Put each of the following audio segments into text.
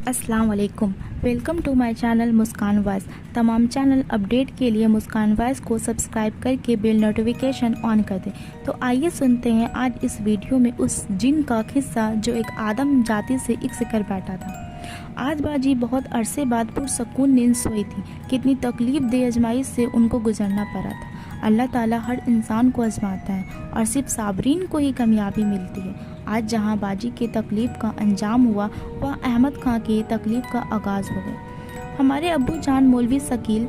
अस्सलाम वालेकुम। Welcome to my channel Muskan voice. तमाम चैनल अपडेट के लिए मुस्कान वॉइस को सब्सक्राइब करके बेल नोटिफिकेशन ऑन कर दें। तो आइए सुनते हैं आज इस वीडियो में उस जिन का किस्सा जो एक आदम जाति से इक्स कर बैठा था। आज बाजी बहुत अरसे बाद पुरसकून नींद सोई थी। कितनी तकलीफ दे आजमाइश से उनको गुजरना पड़ा था। अल्लाह ताला हर इंसान को आजमाता है और सिर्फ साबरीन को ही कामयाबी मिलती है। आज जहां बाजी के तकलीफ़ का अंजाम हुआ वह अहमद खां के तकलीफ़ का आगाज़ हो गया। हमारे अब्बू जान मौलवी शकील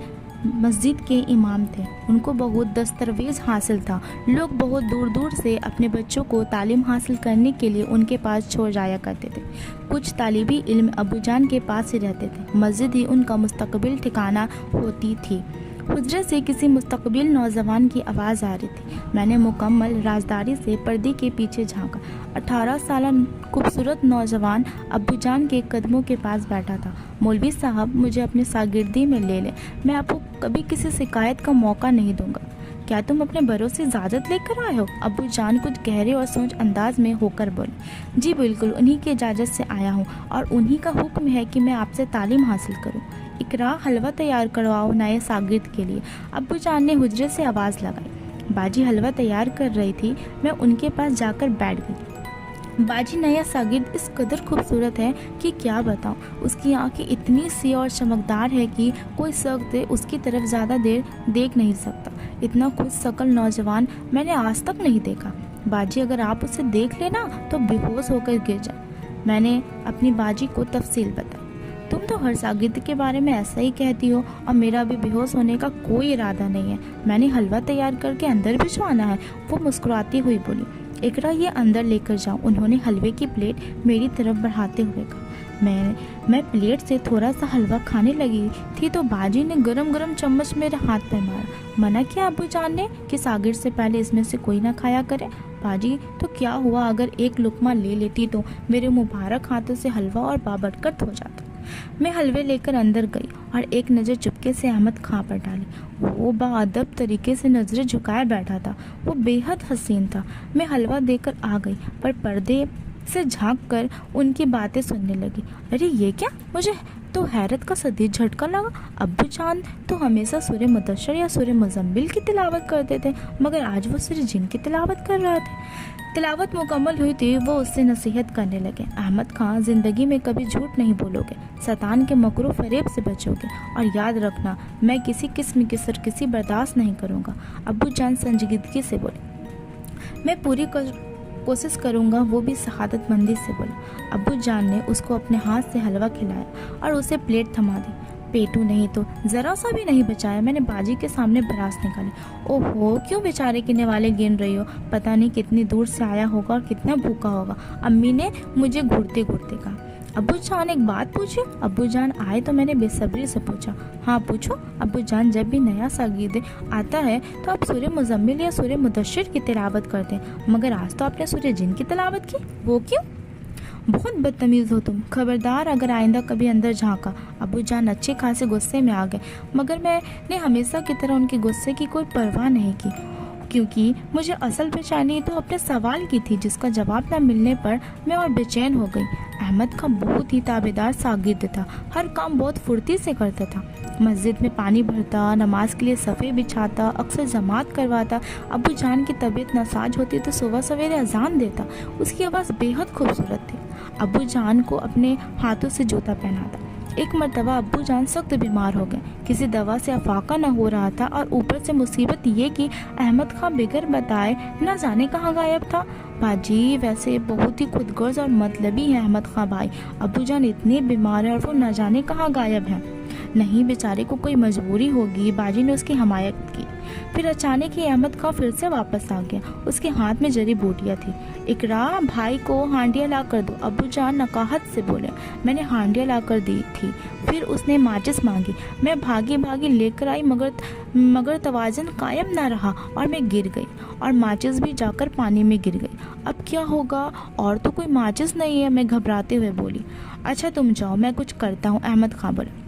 मस्जिद के इमाम थे। उनको बहुत दस्तरवेज़ हासिल था। लोग बहुत दूर दूर से अपने बच्चों को तालीम हासिल करने के लिए उनके पास छोड़ जाया करते थे। कुछ तालिबी इल्म अब्बू जान के पास ही रहते थे। मस्जिद ही उनका मुस्तकबिल ठिकाना होती थी। हुज्रे से किसी मुस्तकबिल नौजवान की आवाज़ आ रही थी। मैंने मुकम्मल राजदारी से पर्दे के पीछे झांका। 18 साल खूबसूरत नौजवान अब्बू जान के कदमों के पास बैठा था। मौलवी साहब, मुझे अपने शागिर्दी में ले लें। मैं आपको कभी किसी शिकायत का मौका नहीं दूंगा। क्या तुम अपने बड़ों से इजाज़त लेकर आए हो? अब्बू जान कुछ गहरे और सोच अंदाज में होकर बोले। जी बिल्कुल, उन्हीं की इजाज़त से आया हूँ और उन्हीं का हुक्म है कि मैं आपसे तालीम हासिल करूँ। इकरा, हलवा तैयार करवाओ नए शागिर्द के लिए। अब्बू जान ने हुज्रे से आवाज़ लगाई। बाजी हलवा तैयार कर रही थी। मैं उनके पास जाकर बैठ गई। बाजी, नया शागिर्द इस कदर खूबसूरत है कि क्या बताऊं। उसकी आंखें इतनी सी और चमकदार है कि कोई शख्स उसकी तरफ ज़्यादा देर देख नहीं सकता। इतना खुद शकल नौजवान मैंने आज तक नहीं देखा। बाजी, अगर आप उसे देख लेना तो बेहोश होकर गिर जाए। मैंने अपनी बाजी को तफसील बताई। तुम तो हर शागिर्द के बारे में ऐसा ही कहती हो और मेरा भी बेहोश होने का कोई इरादा नहीं है। मैंने हलवा तैयार करके अंदर भिजवाना है। वो मुस्कुराती हुई बोली। इकरा, ये अंदर लेकर जाओ। उन्होंने हलवे की प्लेट मेरी तरफ बढ़ाते हुए कहा। मैं प्लेट से थोड़ा सा हलवा खाने लगी थी तो बाजी ने गरम गरम चम्मच मेरे हाथ पर मारा। मना किया अब्बू जान ने कि शागिर्द से पहले इसमें से कोई ना खाया करे। बाजी, तो क्या हुआ अगर एक लुकमा ले लेती तो मेरे मुबारक हाथों से हलवा और बाबरकत हो जाता। मैं हलवे लेकर अंदर गई और एक नज़र चुपके से अहमद खां पर डाली। वो बाअदब तरीके से नज़रें झुकाए बैठा था। वो बेहद हसीन था। मैं हलवा देकर आ गई पर पर्दे से झांक कर उनकी बातें सुनने लगी। अरे ये क्या? मुझे तो हैरत का शदीद झटका लगा। अब्बू जान तो हमेशा सूरह मुदस्सिर या सूरह मुज़म्मिल की तिलावत करते थे, मगर आज वो सूरह जिन की तिलावत कर रहे थे। तिलावत मुकम्मल हुई थी। वो उससे नसीहत करने लगे। अहमद खां, जिंदगी में कभी झूठ नहीं बोलोगे, शैतान के मकरू फरेब से बचोगे और याद रखना, मैं किसी किस्म की सरकशी बर्दाश्त नहीं करूँगा। अब्बू जान संजीदगी से बोले। मैं पूरी कोशिश करूँगा, वो भी शहादतमंदी से बोला। अब्बू जान ने उसको अपने हाथ से हलवा खिलाया और उसे प्लेट थमा दी। पेटू नहीं तो ज़रा सा भी नहीं बचाया। मैंने बाजी के सामने बरास निकाली। ओहो, क्यों बेचारे के निवाले गिन रही हो? पता नहीं कितनी दूर से आया होगा और कितना भूखा होगा। अम्मी ने मुझे घूरते घूरते कहा। अब्बू जान, एक बात पूछे? अब्बू जान आए तो मैंने बेसब्री से पूछा। हाँ पूछो। अब्बू जान, जब भी नया शागिर्द आता है तो आप सूरह मुज़म्मिल या सूरह मुदस्सिर की तिलावत करते हैं, मगर आज तो आपने सूरह जिन की तिलावत की। वो क्यों? बहुत बदतमीज़ हो तुम। खबरदार अगर आइंदा कभी अंदर झांका। अब्बू जान अच्छे खासे गुस्से में आ गए, मगर मैंने हमेशा की तरह उनके गुस्से की कोई परवाह नहीं की, क्योंकि मुझे असल बेचैनी तो अपने सवाल की थी जिसका जवाब न मिलने पर मैं और बेचैन हो गई। अहमद खां बहुत ही ताबेदार शागिर्द था। हर काम बहुत फुर्ती से करता था। मस्जिद में पानी भरता, नमाज के लिए सफ़े बिछाता, अक्सर जमात करवाता। अब्बू जान की तबीयत नासाज होती तो सुबह सवेरे अजान देता। उसकी आवाज़ बेहद खूबसूरत थी। अब्बू जान को अपने हाथों से जूता पहनाता। एक मरतबा अब्बू जान सख्त बीमार हो गए। किसी दवा से अफाका न हो रहा था और ऊपर से मुसीबत ये कि अहमद खां बगैर बताए न जाने कहाँ गायब था। बाजी, वैसे बहुत ही खुदगर्ज और मतलबी है अहमद खां भाई। अब्बू जान इतने बीमार है और वो न जाने कहाँ गायब है। नहीं, बेचारे को कोई मजबूरी होगी। बाजी ने उसकी हमायत की। फिर अचानक ही अहमद खां फिर से वापस आ गया। उसके हाथ में जड़ी बूटियाँ थी। इकरा, भाई को हांडिया ला कर दो। अब्बू जान नकाहत से बोले। मैंने हांडिया ला कर दी थी। फिर उसने माचिस मांगी। मैं भागी भागी लेकर आई, मगर तवाज़ुन कायम ना रहा और मैं गिर गई और माचिस भी जाकर पानी में गिर गई। अब क्या होगा? और तो कोई माचिस नहीं है। मैं घबराते हुए बोली। अच्छा तुम जाओ, मैं कुछ करता हूँ। अहमद खां बोला।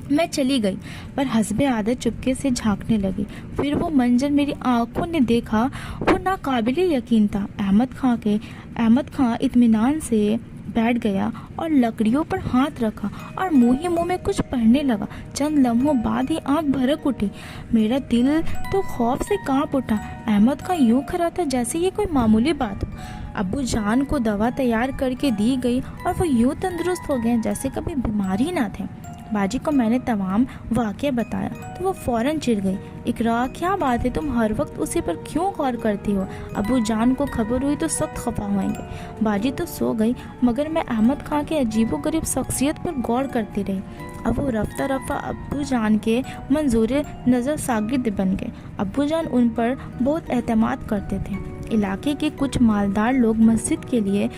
मैं चली गई पर हस्बे आदत चुपके से झांकने लगी। फिर वो मंजर मेरी आंखों ने देखा, वो नाकाबिले यकीन था। अहमद खां इत्मीनान से बैठ गया और लकड़ियों पर हाथ रखा और मुंह ही मुंह में कुछ पढ़ने लगा। चंद लम्हों बाद ही आंख भड़क उठी। मेरा दिल तो खौफ से कांप उठा। अहमद खां यूं खड़ा था जैसे ये कोई मामूली बात हो। अब्बू जान को दवा तैयार करके दी गई और वो यूं तंदुरुस्त हो गए जैसे कभी बीमार ही ना थे। बाजी को मैंने तमाम वाक़या बताया तो वो फौरन चिढ़ गई। इकरा, क्या बात है, तुम हर वक्त उसी पर क्यों गौर करती हो? अबू जान को खबर हुई तो सख्त खफा होंगे। बाजी तो सो गई मगर मैं अहमद खां के अजीबोगरीब शख्सियत पर गौर करती रही। अब वो रफ्ता रफ्ता अब्बू जान के मंजूर नज़र सागिर्द बन गए। अब्बू जान उन पर बहुत एतमाद करते थे। इलाके के कुछ मालदार लोग मस्जिद के लिए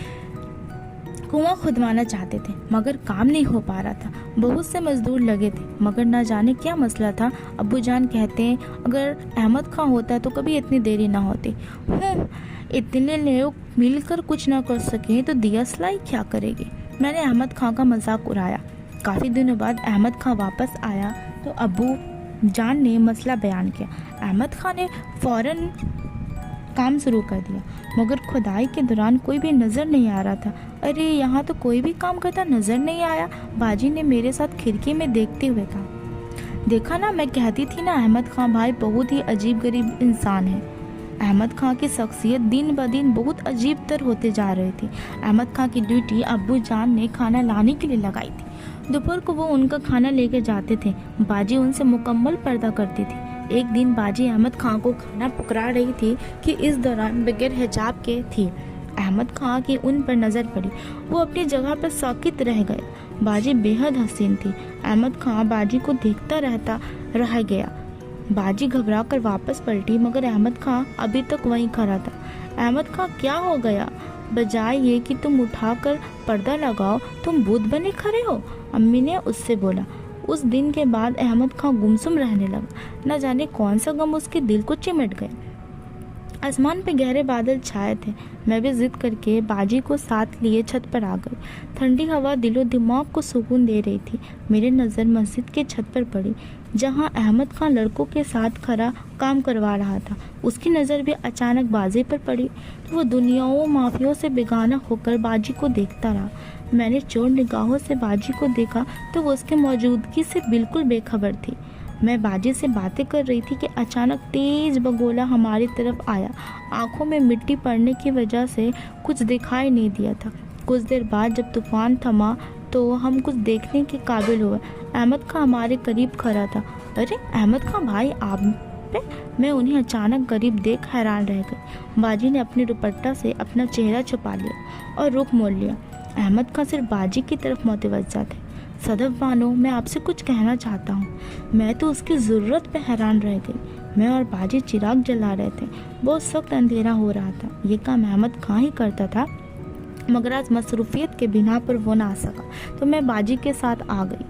कुआं खुदवाना चाहते थे मगर काम नहीं हो पा रहा था। बहुत से मजदूर लगे थे मगर न जाने क्या मसला था। अब्बू जान कहते हैं अगर अहमद खां होता तो कभी इतनी देरी ना होती। इतने लोग मिलकर कुछ ना कर सके तो दिया सलाई क्या करेगी? मैंने अहमद खां का मजाक उड़ाया। काफ़ी दिनों बाद अहमद खां वापस आया तो अब्बू जान ने मसला बयान किया। अहमद खां ने फ़ौरन काम शुरू कर दिया मगर खुदाई के दौरान कोई भी नज़र नहीं आ रहा था। अरे यहाँ तो कोई भी काम करता नज़र नहीं आया। बाजी ने मेरे साथ खिड़की में देखते हुए कहा। देखा ना, मैं कहती थी ना, अहमद खां भाई बहुत ही अजीब गरीब इंसान है। अहमद खां की शख्सियत दिन ब दिन बहुत अजीब तर होते जा रही थी। अहमद खां की ड्यूटी अब्बू जान ने खाना लाने के लिए लगाई थी। दोपहर को वो उनका खाना लेकर जाते थे। बाजी उनसे मुकम्मल पर्दा करती थी। एक दिन बाजी अहमद खां को खाना पकड़ा रही थी कि इस दौरान बगैर हिजाब के थी। अहमद खां की उन पर नज़र पड़ी। वो अपनी जगह पर साकित रह गए। बाजी बेहद हसीन थी। अहमद खां बाजी को देखता रह गया। बाजी घबरा कर वापस पलटी मगर अहमद खां अभी तक वहीं खड़ा था। अहमद खां, क्या हो गया? बजाय ये कि तुम उठाकर पर्दा लगाओ, तुम भूत बने खड़े हो, अम्मी ने उससे बोला। उस दिन के बाद अहमद खां गुमसुम रहने लगा। न जाने कौन सा गम उसके दिल को चिमट गया। आसमान पे गहरे बादल छाए थे। मैं भी जिद करके बाजी को साथ लिए छत पर आ गई। ठंडी हवा दिलो दिमाग को सुकून दे रही थी। मेरी नज़र मस्जिद के छत पर पड़ी जहां अहमद खां लड़कों के साथ खड़ा काम करवा रहा था। उसकी नज़र भी अचानक बाजी पर पड़ी तो वो दुनियाओं माफियों से बेगाना होकर बाजी को देखता रहा। मैंने चोर निगाहों से बाजी को देखा तो वो उसके मौजूदगी से बिल्कुल बेखबर थी। मैं बाजी से बातें कर रही थी कि अचानक तेज बगोला हमारी तरफ आया। आंखों में मिट्टी पड़ने की वजह से कुछ दिखाई नहीं दिया था। कुछ देर बाद जब तूफान थमा तो हम कुछ देखने के काबिल हुए। अहमद खां हमारे करीब खड़ा था। अरे अहमद खां भाई, आप पे? मैं उन्हें अचानक करीब देख हैरान रह गई। बाजी ने अपने दुपट्टा से अपना चेहरा छुपा लिया और रुख मोड़ लिया। अहमद खां सिर्फ बाजी की तरफ मुतवज्जा थे। सदफ बानो, मैं आपसे कुछ कहना चाहता हूँ। मैं तो उसकी ज़रूरत पे हैरान रह गई। मैं और बाजी चिराग जला रहे थे। बहुत सख्त अंधेरा हो रहा था। ये काम अहमद खां ही करता था मगर आज मसरूफियत के बिना पर वो ना आ सका तो मैं बाजी के साथ आ गई।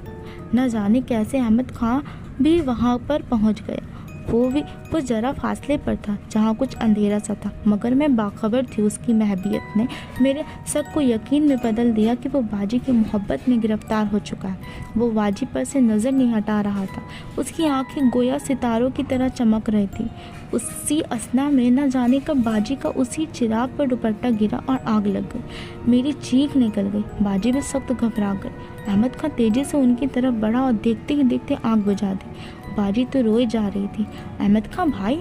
न जाने कैसे अहमद खां भी वहाँ पर पहुँच गया। वो ज़रा फासले पर था जहाँ कुछ अंधेरा सा था मगर मैं बाखबर थी। उसकी महबियत ने मेरे शक को यकीन में बदल दिया कि वो बाजी की मोहब्बत में गिरफ्तार हो चुका है। वो बाजी पर से नज़र नहीं हटा रहा था। उसकी आंखें गोया सितारों की तरह चमक रही थी। उसी असना में न जाने कब बाजी का उसी चिराग पर दुपट्टा गिरा और आग लग गई। मेरी चीख निकल गई। बाजी भी सख्त घबरा गई। अहमद खां तेजी से उनकी तरफ बढ़ा और देखते ही देखते आग बुझा दी। बाजी तो रोए जा रही थी। अहमद खां भाई,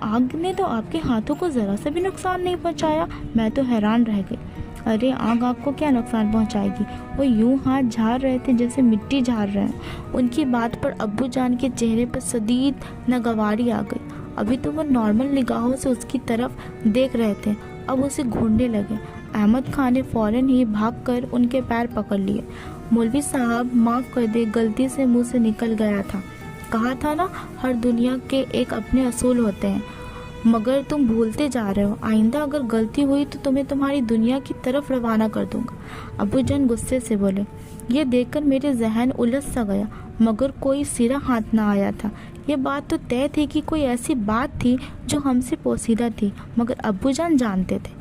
आग ने तो आपके हाथों को ज़रा सा भी नुकसान नहीं पहुंचाया। मैं तो हैरान रह गई। अरे आग आपको क्या नुकसान पहुंचाएगी? वो यूं हाथ झाड़ रहे थे जैसे मिट्टी झाड़ रहे हैं। उनकी बात पर अब्बू जान के चेहरे पर शदीद नागवारी आ गई। अभी तो वो नॉर्मल निगाहों से उसकी तरफ देख रहे थे, अब उसे घूरने लगे। अहमद खां ने फ़ौरन ही भागकर उनके पैर पकड़ लिए। मौलवी साहब, माफ़ कर दे, गलती से मुंह से निकल गया था। कहा था ना, हर दुनिया के एक अपने असूल होते हैं, मगर तुम भूलते जा रहे हो। आइंदा अगर गलती हुई तो तुम्हें तुम्हारी दुनिया की तरफ रवाना कर दूंगा। अब्बू जान गुस्से से बोले। ये देखकर मेरे जहन उलझ सा गया मगर कोई सिरा हाथ ना आया था। ये बात तो तय थी कि कोई ऐसी बात थी जो हमसे पोशीदा थी मगर अब्बू जान जानते थे।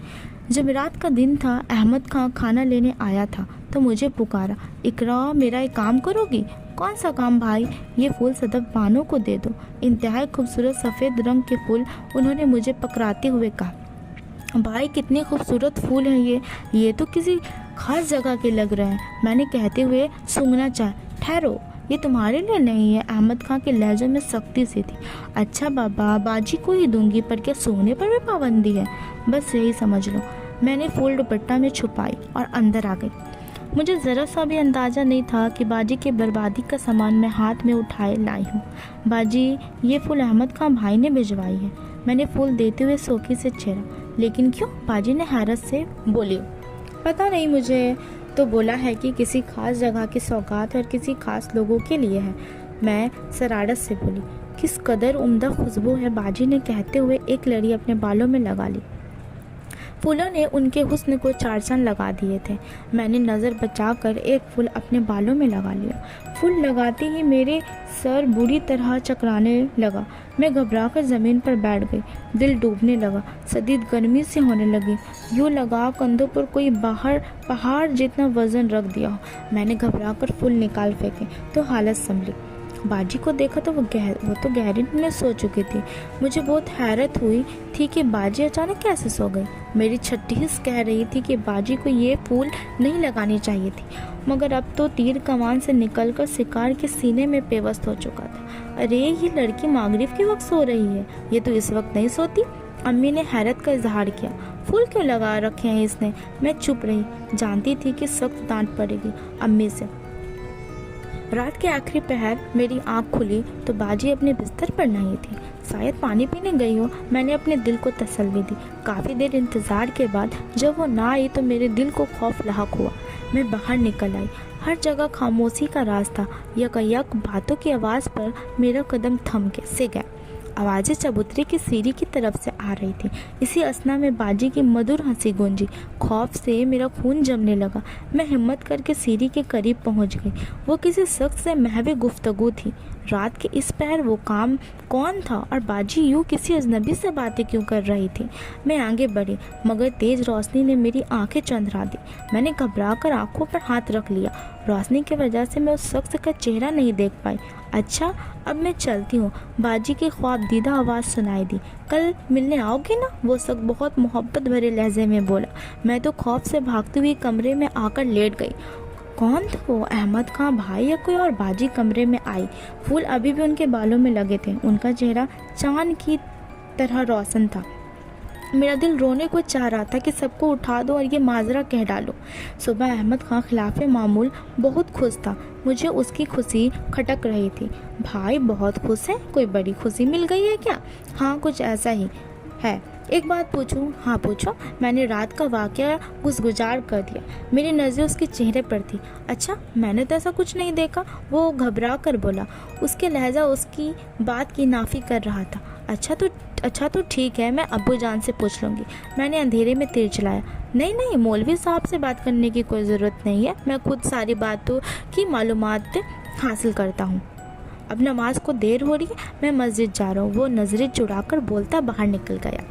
जब रात का दिन था, अहमद खां खाना लेने आया था तो मुझे पुकारा। इकरा, मेरा एक काम करोगी? कौन सा काम भाई? ये फूल सदफ बानो को दे दो। इंतहाई खूबसूरत सफ़ेद रंग के फूल उन्होंने मुझे पकड़ाते हुए कहा। भाई कितने खूबसूरत फूल हैं ये तो किसी खास जगह के लग रहे हैं। मैंने कहते हुए सूंघना चाहा। ठहरो, ये तुम्हारे लिए नहीं है। अहमद खां के लहजे में सख्ती सी थी। अच्छा बाबा, बाजी को ही दूंगी, पर क्या सूंघने पर भी पाबंदी है? बस यही समझ लो। मैंने फूल दुपट्टा में छुपाई और अंदर आ गई। मुझे ज़रा सा भी अंदाज़ा नहीं था कि बाजी की बर्बादी का सामान मैं हाथ में उठाए लाई हूँ। बाजी, ये फूल अहमद खां भाई ने भिजवाई है। मैंने फूल देते हुए शौकी से छेड़ा। लेकिन क्यों? बाजी ने हैरत से बोली। पता नहीं, मुझे तो बोला है कि किसी खास जगह की सौगात और किसी खास लोगों के लिए है। मैं शरारत से बोली। किस कदर उम्दा खुशबू है, बाजी ने कहते हुए एक लड़ी अपने बालों में लगा ली। फूलों ने उनके हुस्न को चार चांद लगा दिए थे। मैंने नज़र बचाकर एक फूल अपने बालों में लगा लिया। फूल लगाते ही मेरे सर बुरी तरह चकराने लगा। मैं घबराकर ज़मीन पर बैठ गई। दिल डूबने लगा। शदीद गर्मी से होने लगी। यूँ लगा कंधों पर कोई बाहर पहाड़ जितना वज़न रख दिया हो। मैंने घबराकर फूल निकाल फेंके तो हालत संभली। बाजी को देखा तो वो तो गहरी नींद में सो चुकी थी। मुझे बहुत हैरत हुई थी कि बाजी अचानक कैसे सो गई। मेरी छठी हिस्स कह रही थी कि बाजी को ये फूल नहीं लगानी चाहिए थी, मगर अब तो तीर कमान से निकलकर शिकार के सीने में पेवस्त हो चुका था। अरे, ये लड़की मागरिब के वक्त सो रही है, ये तो इस वक्त नहीं सोती। अम्मी ने हैरत का इजहार किया। फूल क्यों लगा रखे हैं इसने? मैं चुप रही, जानती थी कि सख्त डांट पड़ेगी अम्मी से। रात के आखिरी पहर मेरी आंख खुली तो बाजी अपने बिस्तर पर नहीं थी। शायद पानी पीने गई हो। मैंने अपने दिल को तसल्ली दी। काफ़ी देर इंतज़ार के बाद जब वो ना आई तो मेरे दिल को खौफ लाहक हुआ। मैं बाहर निकल आई। हर जगह खामोशी का राज था। यक बातों की आवाज़ पर मेरा कदम थम से गया। आवाज़ें चबूतरे की सीढ़ी की तरफ से आ रही थी। इसी असना में बाजी की मधुर हंसी गूंजी। खौफ से मेरा खून जमने लगा। मैं हिम्मत करके सीढ़ी के करीब पहुंच गई। वो किसी शख्स से महवी गुफ्तगू थी। रात के इस पहर वो काम कौन था और बाजी यूँ किसी अजनबी से बातें क्यों कर रही थी? मैं आगे बढ़ी, मगर तेज़ रोशनी ने मेरी आंखें चंधरा दी। मैंने घबराकर आंखों पर हाथ रख लिया। रोशनी की वजह से मैं उस शख्स का चेहरा नहीं देख पाई। अच्छा, अब मैं चलती हूँ। बाजी की ख्वाबदीदा आवाज़ सुनाई दी। कल मिलने आओगे ना? वो शख्स बहुत मोहब्बत भरे लहजे में बोला। मैं तो खौफ से भागती हुई कमरे में आकर लेट गई। कौन था वो? अहमद खां भाई या कोई और? बाजी कमरे में आई। फूल अभी भी उनके बालों में लगे थे। उनका चेहरा चांद की तरह रोशन था। मेरा दिल रोने को चाह रहा था कि सबको उठा दो और ये माजरा कह डालो। सुबह अहमद खां खिलाफ मामूल बहुत खुश था। मुझे उसकी खुशी खटक रही थी। भाई बहुत खुश है? कोई बड़ी खुशी मिल गई है क्या? हाँ, कुछ ऐसा ही है। एक बात पूछूं? हाँ पूछो। मैंने रात का वाकया गुजर कर दिया। मेरी नज़र उसके चेहरे पर थी। अच्छा, मैंने तो ऐसा कुछ नहीं देखा, वो घबरा कर बोला। उसके लहजा उसकी बात की नाफी कर रहा था। अच्छा तो ठीक है, मैं अब्बू जान से पूछ लूँगी। मैंने अंधेरे में तीर चलाया। नहीं, मौलवी साहब से बात करने की कोई ज़रूरत नहीं है। मैं खुद सारी बातों की मालूमात हासिल करता हूँ। अब नमाज को देर हो रही है, मैं मस्जिद जा रहा हूँ। वो नजरें चुराकर बोलता बाहर निकल गया।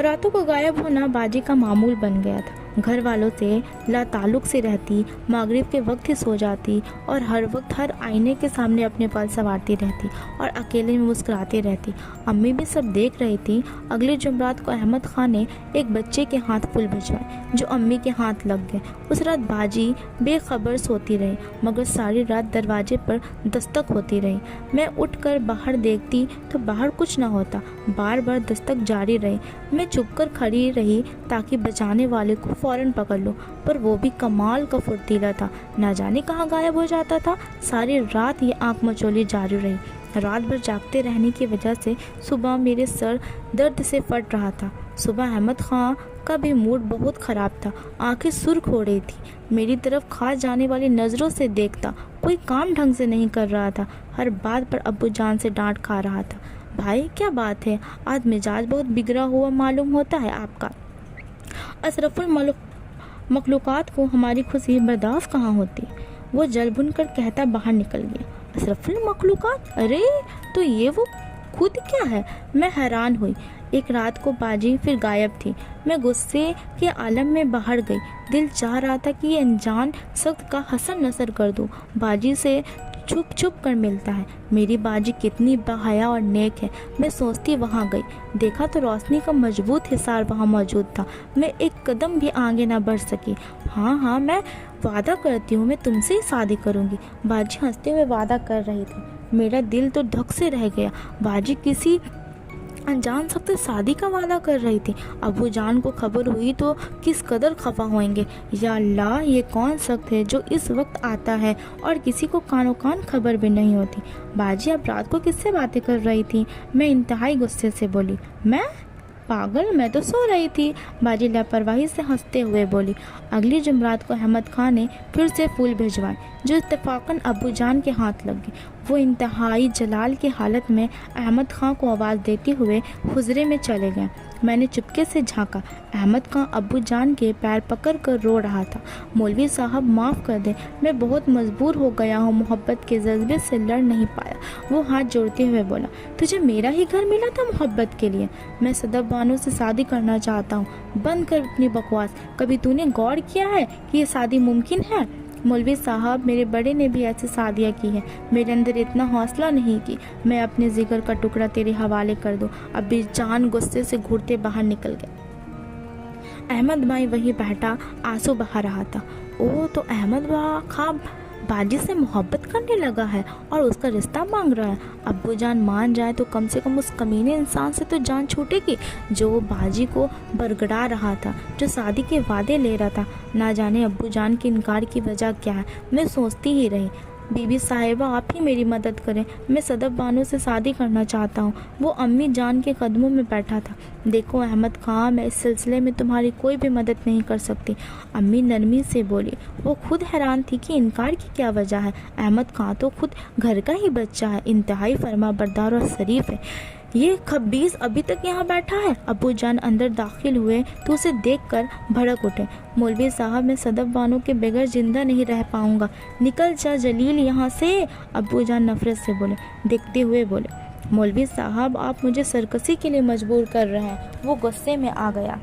रातों को गायब होना बाजी का मामूल बन गया था। घर वालों से लाताल्लुक़ से रहती, मागरिब के वक्त ही सो जाती और हर वक्त हर आईने के सामने अपने पल संवारती रहती और अकेले में मुस्कुराती रहती। अम्मी भी सब देख रही थी। अगले जुमरात को अहमद खां ने एक बच्चे के हाथ फूल भिजवाए जो अम्मी के हाथ लग गए। उस रात बाजी बेखबर सोती रही, मगर सारी रात दरवाजे पर दस्तक होती रही। मैं उठकर बाहर देखती तो बाहर कुछ न होता। बार बार दस्तक जारी रही। मैं चुपकर खड़ी रही ताकि बचाने वाले को फौरन पकड़ लो, पर वो भी कमाल का फुर्तीला था। ना जाने कहाँ गायब हो जाता था। सारी रात ये आंख मचोली जारी रही। रात भर जागते रहने की वजह से सुबह मेरे सर दर्द से फट रहा था। सुबह अहमद खां का भी मूड बहुत ख़राब था। आंखें सुर्ख हो रही थी। मेरी तरफ खास जाने वाली नज़रों से देखता। कोई काम ढंग से नहीं कर रहा था। हर बात पर अब्बू जान से डांट खा रहा था। भाई क्या बात है, आज मिजाज बहुत बिगड़ा हुआ मालूम होता है आपका। अशरफुल मखलूक़ात को हमारी खुशी बर्दाश्त कहाँ होती? वो जल भुन कर कहता बाहर निकल गया। अशरफुल मखलूक़ात? अरे, तो ये वो खुद क्या है? मैं हैरान हुई। एक रात को बाजी फिर गायब थी। मैं गुस्से के आलम में बाहर गई। दिल चाह रहा था कि ये अनजान सख्त का हसन नसर कर दूं। बाजी से छुप छुप कर मिलता है। मेरी बाजी कितनी बाहया और नेक है। मैं सोचती वहाँ गई, देखा तो रोशनी का मजबूत हिसार वहाँ मौजूद था। मैं एक कदम भी आगे ना बढ़ सकी। हाँ, मैं वादा करती हूँ, मैं तुमसे ही शादी करूँगी, बाजी हंसते हुए वादा कर रही थी। मेरा दिल तो धक से रह गया। बाजी किसी अनजान शख्स से शादी का वादा कर रही थी। अबू जान को खबर हुई तो किस कदर खफा होंगे। या अल्लाह, ये कौन शख्स है जो इस वक्त आता है और किसी को कानो कान खबर भी नहीं होती। बाजी अब रात को किससे बातें कर रही थी? मैं इंतहाई गुस्से से बोली, मैं पागल, मैं तो सो रही थी। बाजी लापरवाही से हंसते हुए बोली। अगली जुमरात को अहमद खान ने फिर से फूल भिजवाए जो इत्तेफाकन अबू जान के हाथ लग गए। वो इंतहाई जलाल की हालत में अहमद खान को आवाज़ देते हुए हुजरे में चले गए। मैंने चुपके से झांका। अहमद खान अबू जान के पैर पकड़ कर रो रहा था। मौलवी साहब, माफ़ कर दें, मैं बहुत मजबूर हो गया हूँ, मोहब्बत के जज्बे से लड़ नहीं पाया। वो हाथ जोड़ते हुए बोला, तुझे मेरा ही घर मिला था मोहब्बत के लिए? मैं सदफ बानो से शादी करना चाहता हूँ। बंद कर अपनी बकवास। कभी तूने गौर किया है कि ये शादी मुमकिन है? मौलवी साहब, मेरे बड़े ने भी ऐसी शादियाँ की हैं। मेरे अंदर इतना हौसला नहीं कि मैं अपने जिगर का टुकड़ा तेरे हवाले कर दूँ। अभी जान गुस्से से घूरते बाहर निकल गए। अहमद भाई वहीं बैठा आंसू बहा रहा था। ओह, तो अहमद खान बाजी से मोहब्बत करने लगा है और उसका रिश्ता मांग रहा है। अब्बू जान मान जाए तो कम से कम उस कमीने इंसान से तो जान छूटेगी जो बाजी को बरगड़ा रहा था, जो शादी के वादे ले रहा था। ना जाने अब्बू जान के इनकार की वजह क्या है। मैं सोचती ही रही। बीबी साहिबा, आप ही मेरी मदद करें, मैं सदफ बानो से शादी करना चाहता हूँ। वो अम्मी जान के कदमों में बैठा था। देखो अहमद खान, मैं इस सिलसिले में तुम्हारी कोई भी मदद नहीं कर सकती। अम्मी नरमी से बोली। वो खुद हैरान थी कि इनकार की क्या वजह है। अहमद खान तो खुद घर का ही बच्चा है, इंतहाई फरमा बरदार और शरीफ है। ये खबीस अभी तक यहाँ बैठा है। अबू जान अंदर दाखिल हुए तो उसे देखकर भड़क उठे। मौलवी साहब, मैं सदफ बानो के बगैर जिंदा नहीं रह पाऊंगा, निकल जा जलील यहाँ से। अबू जान नफरत से बोले, देखते हुए बोले, मौलवी साहब, आप मुझे सरकसी के लिए मजबूर कर रहे हैं। वो गुस्से में आ गया।